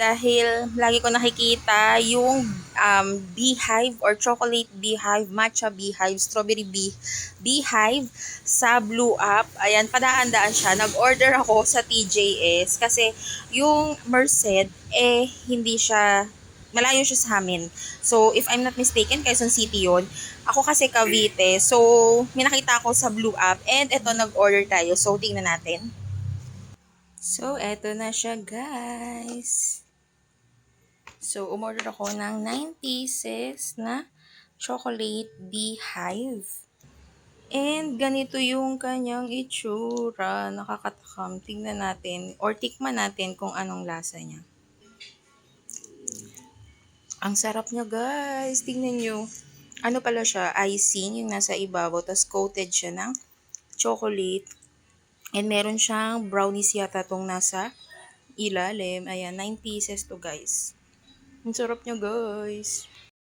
dahil lagi ko nakikita yung beehive or chocolate beehive, matcha beehive, strawberry beehive sa Blue App. Ayan, padaan-daan siya. Nag-order ako sa TJS kasi yung Merced, hindi siya, malayo siya sa amin. So, if I'm not mistaken, Quezon City yun. Ako kasi Cavite. So, may nakita ako sa Blue App and eto nag-order tayo. So, tingnan natin. So, eto na siya guys. So, umorder ako ng 9 pieces na chocolate beehive. And ganito yung kanyang itsura. Nakakatakam. Tingnan natin or tikman natin kung anong lasa niya. Ang sarap niya guys. Tingnan nyo. Ano pala siya? Icing yung nasa ibabaw. Tapos coated siya ng chocolate. And meron siyang brownies yata tong nasa ilalim. Ayan, 9 pieces to guys. Ang sarap niya guys.